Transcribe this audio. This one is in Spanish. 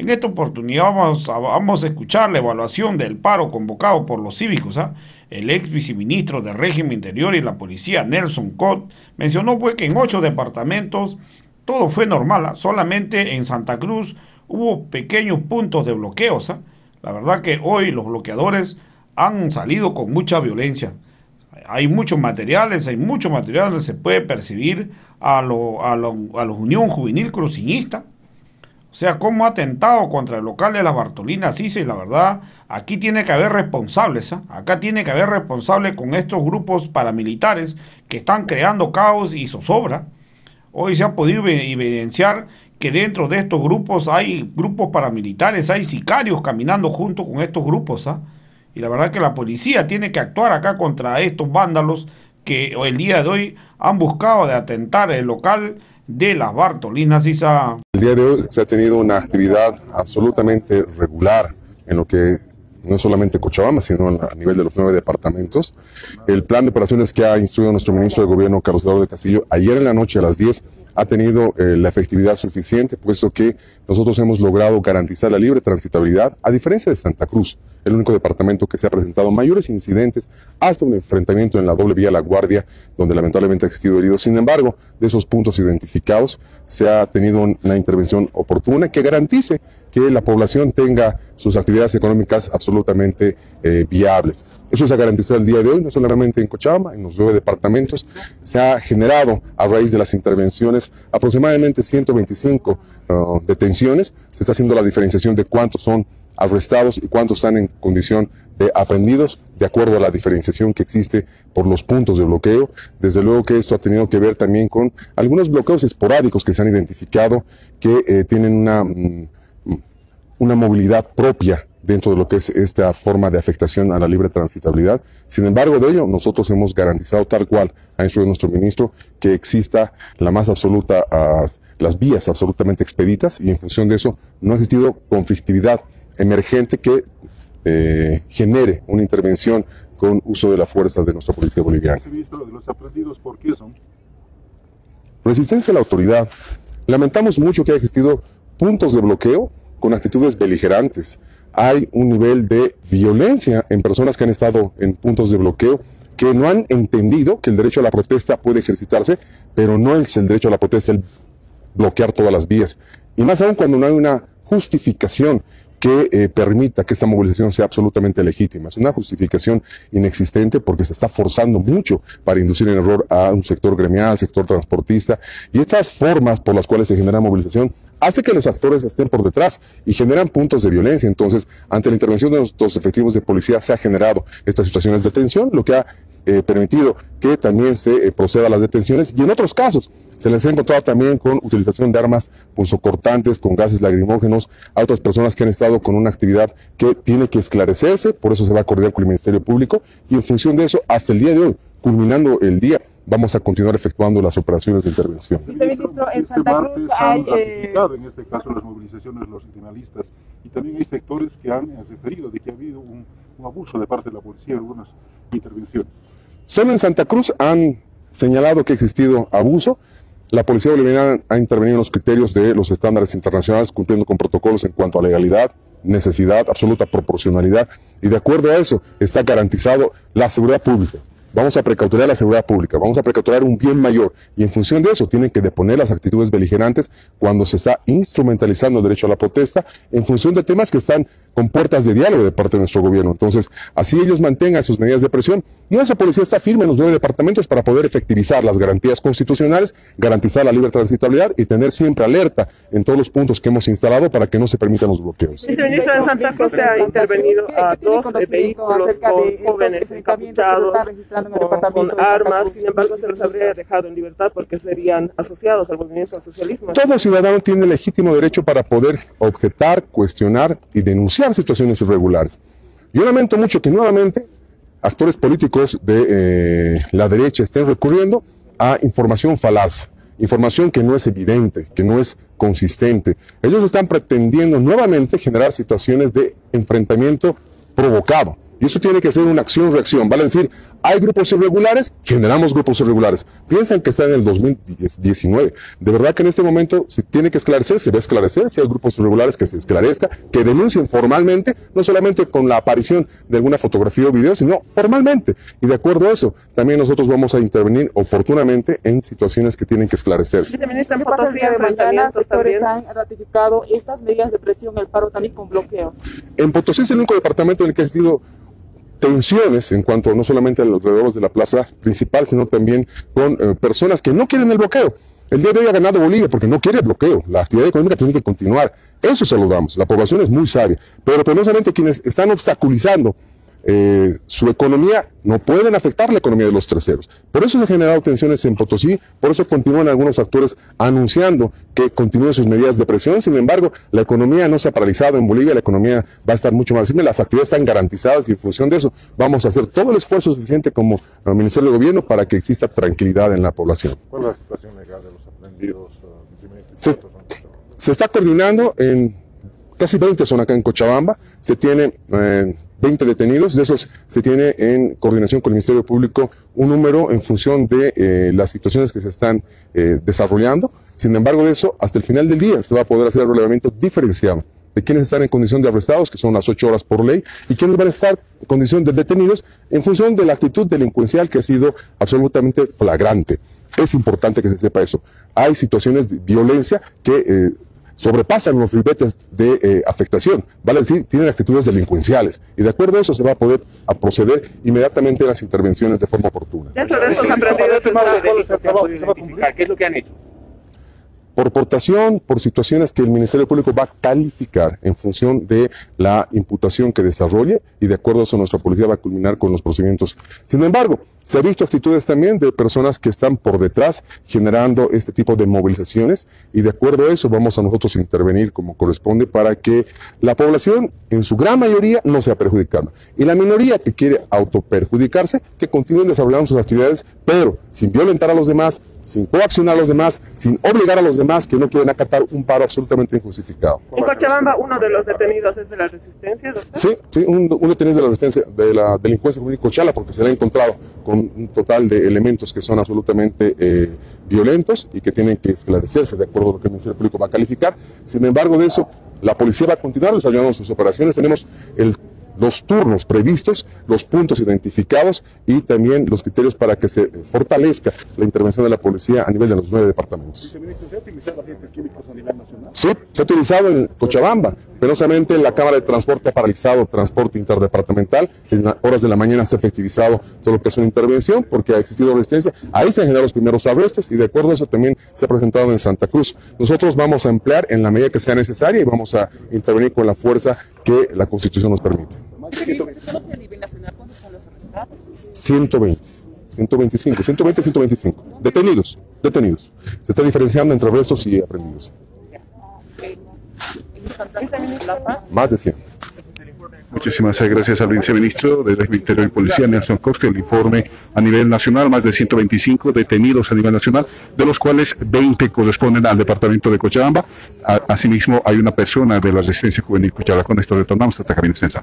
En esta oportunidad vamos a escuchar la evaluación del paro convocado por los cívicos. El ex viceministro del régimen interior y la policía, Nelson Cot, mencionó pues que en 8 departamentos todo fue normal. Solamente en Santa Cruz hubo pequeños puntos de bloqueos. La verdad que hoy los bloqueadores han salido con mucha violencia. Hay muchos materiales donde se puede percibir a los Unión Juvenil Cruceñista. O sea, cómo ha atentado contra el local de las Bartolinas Issa, y la verdad, aquí tiene que haber responsables. Acá tiene que haber responsables con estos grupos paramilitares que están creando caos y zozobra. Hoy se ha podido evidenciar que dentro de estos grupos hay grupos paramilitares, hay sicarios caminando junto con estos grupos. Y la verdad que la policía tiene que actuar acá contra estos vándalos que el día de hoy han buscado de atentar el local de las Bartolinas Issa. El día de hoy se ha tenido una actividad absolutamente regular en lo que no solamente Cochabamba, sino a nivel de los 9 departamentos. El plan de operaciones que ha instruido nuestro ministro de Gobierno, Carlos Eduardo del Castillo, ayer en la noche a las 10, ha tenido la efectividad suficiente, puesto que nosotros hemos logrado garantizar la libre transitabilidad, a diferencia de Santa Cruz, el único departamento que se ha presentado mayores incidentes hasta un enfrentamiento en la doble vía La Guardia, donde lamentablemente ha existido heridos. Sin embargo, de esos puntos identificados, se ha tenido una intervención oportuna que garantice que la población tenga sus actividades económicas absolutamente viables. Eso se ha garantizado el día de hoy, no solamente en Cochabamba, en los 9 departamentos. Se ha generado, a raíz de las intervenciones, aproximadamente 125 detenciones. Se está haciendo la diferenciación de cuántos son arrestados y cuántos están en condición de aprehendidos, de acuerdo a la diferenciación que existe por los puntos de bloqueo. Desde luego que esto ha tenido que ver también con algunos bloqueos esporádicos que se han identificado, que tienen una movilidad propia dentro de lo que es esta forma de afectación a la libre transitabilidad. Sin embargo, de ello, nosotros hemos garantizado, tal cual ha instruido nuestro ministro, que exista la más absoluta, las vías absolutamente expeditas, y en función de eso no ha existido conflictividad emergente que genere una intervención con uso de la fuerza de nuestra policía boliviana. Ministro, de los aprendidos, ¿por qué son? Resistencia a la autoridad. Lamentamos mucho que haya existido puntos de bloqueo con actitudes beligerantes. Hay un nivel de violencia en personas que han estado en puntos de bloqueo, que no han entendido que el derecho a la protesta puede ejercitarse, pero no es el derecho a la protesta el bloquear todas las vías. Y más aún cuando no hay una justificación que permita que esta movilización sea absolutamente legítima. Es una justificación inexistente, porque se está forzando mucho para inducir en error a un sector gremial, sector transportista, y estas formas por las cuales se genera movilización hace que los actores estén por detrás y generan puntos de violencia. Entonces, ante la intervención de los efectivos de policía, se ha generado estas situaciones de tensión, lo que ha permitido que también se proceda a las detenciones, y en otros casos se les ha encontrado también con utilización de armas punzocortantes, con gases lacrimógenos, a otras personas que han estado con una actividad que tiene que esclarecerse. Por eso se va a coordinar con el Ministerio Público, y en función de eso, hasta el día de hoy, culminando el día, vamos a continuar efectuando las operaciones de intervención. Ministro, en Santa Cruz hay en este caso las movilizaciones de los criminalistas, y también hay sectores que han referido de que ha habido un abuso de parte de la policía en algunas intervenciones. Solo en Santa Cruz han señalado que ha existido abuso. La policía boliviana ha intervenido en los criterios de los estándares internacionales, cumpliendo con protocolos en cuanto a legalidad, necesidad, absoluta proporcionalidad, y de acuerdo a eso está garantizado la seguridad pública. Vamos a precautelar la seguridad pública, vamos a precautelar un bien mayor, y en función de eso tienen que deponer las actitudes beligerantes cuando se está instrumentalizando el derecho a la protesta en función de temas que están con puertas de diálogo de parte de nuestro gobierno. Entonces, así ellos mantengan sus medidas de presión, nuestra policía está firme en los 9 departamentos para poder efectivizar las garantías constitucionales, garantizar la libre transitabilidad y tener siempre alerta en todos los puntos que hemos instalado para que no se permitan los bloqueos. El ministro de Santa Cruz se ha intervenido a 2 vehículos con jóvenes encapuchados, con armas. Sin embargo, se los habría dejado en libertad porque serían asociados al movimiento al socialismo. Todo ciudadano tiene legítimo derecho para poder objetar, cuestionar y denunciar situaciones irregulares. Yo lamento mucho que nuevamente actores políticos de la derecha estén recurriendo a información falaz, información que no es evidente, que no es consistente. Ellos están pretendiendo nuevamente generar situaciones de enfrentamiento provocado. Y eso tiene que ser una acción-reacción. Vale decir, hay grupos irregulares, generamos grupos irregulares. Piensan que está en el 2019. De verdad que en este momento se tiene que esclarecer, se va a esclarecer. Si hay grupos irregulares, que se esclarezca, que denuncien formalmente, no solamente con la aparición de alguna fotografía o video, sino formalmente. Y de acuerdo a eso, también nosotros vamos a intervenir oportunamente en situaciones que tienen que esclarecerse. Viceministro, en Potosí de mañana sectores han ratificado estas medidas de presión, el paro también con bloqueos. En Potosí es el único departamento en el que ha existido tensiones en cuanto no solamente a los alrededores de la plaza principal, sino también con personas que no quieren el bloqueo. El día de hoy ha ganado Bolivia porque no quiere el bloqueo. La actividad económica tiene que continuar. Eso saludamos. La población es muy sabia. Pero penosamente quienes están obstaculizando su economía no pueden afectar la economía de los terceros. Por eso se han generado tensiones en Potosí, por eso continúan algunos actores anunciando que continúen sus medidas de presión. Sin embargo, la economía no se ha paralizado en Bolivia, la economía va a estar mucho más firme, las actividades están garantizadas y en función de eso vamos a hacer todo el esfuerzo suficiente como Ministerio de Gobierno para que exista tranquilidad en la población. ¿Cuál es la situación legal de los aprendidos? Se está coordinando en casi 20 son acá en Cochabamba, se tienen 20 detenidos, de esos se tiene en coordinación con el Ministerio Público un número en función de las situaciones que se están desarrollando. Sin embargo de eso, hasta el final del día se va a poder hacer el relevamiento diferenciado de quienes están en condición de arrestados, que son las 8 horas por ley, y quienes van a estar en condición de detenidos en función de la actitud delincuencial que ha sido absolutamente flagrante. Es importante que se sepa eso. Hay situaciones de violencia que sobrepasan los ribetes de afectación, vale decir, tienen actitudes delincuenciales, y de acuerdo a eso se va a poder proceder inmediatamente a las intervenciones de forma oportuna. Dentro de estos aprendidos, ¿qué es lo que han hecho? Por portación, por situaciones que el Ministerio Público va a calificar en función de la imputación que desarrolle, y de acuerdo a eso nuestra policía va a culminar con los procedimientos. Sin embargo, se ha visto actitudes también de personas que están por detrás generando este tipo de movilizaciones, y de acuerdo a eso vamos a nosotros intervenir como corresponde para que la población en su gran mayoría no sea perjudicada, y la minoría que quiere autoperjudicarse que continúen desarrollando sus actividades, pero sin violentar a los demás, sin coaccionar a los demás, sin obligar a los demás que no quieren acatar un paro absolutamente injustificado. En Cochabamba, uno de los detenidos es de la Resistencia, ¿doctor? Sí, un detenido de la Resistencia, de la delincuencia jurídica Cochala, porque se le ha encontrado con un total de elementos que son absolutamente violentos y que tienen que esclarecerse de acuerdo a lo que el Ministerio Público va a calificar. Sin embargo de eso, la policía va a continuar desarrollando sus operaciones. Tenemos los turnos previstos, los puntos identificados y también los criterios para que se fortalezca la intervención de la policía a nivel de los 9 departamentos. Viceministro, ¿se ha utilizado agentes químicos a nivel nacional? Sí, se ha utilizado en Cochabamba. Penosamente la Cámara de Transporte ha paralizado transporte interdepartamental. En las horas de la mañana se ha efectivizado todo lo que es una intervención porque ha existido resistencia. Ahí se han generado los primeros arrestos y de acuerdo a eso también se ha presentado en Santa Cruz. Nosotros vamos a emplear en la medida que sea necesaria y vamos a intervenir con la fuerza que la Constitución nos permite. 120, 125, 120, 125. Detenidos. Se está diferenciando entre arrestos y aprendidos. Más de 100. Muchísimas gracias al viceministro del Ministerio de Policía, Nelson Cox. El informe a nivel nacional, más de 125 detenidos a nivel nacional, de los cuales 20 corresponden al departamento de Cochabamba. Asimismo, hay una persona de la Resistencia Juvenil Cochabamba. Con esto retornamos hasta Cabina Extensa.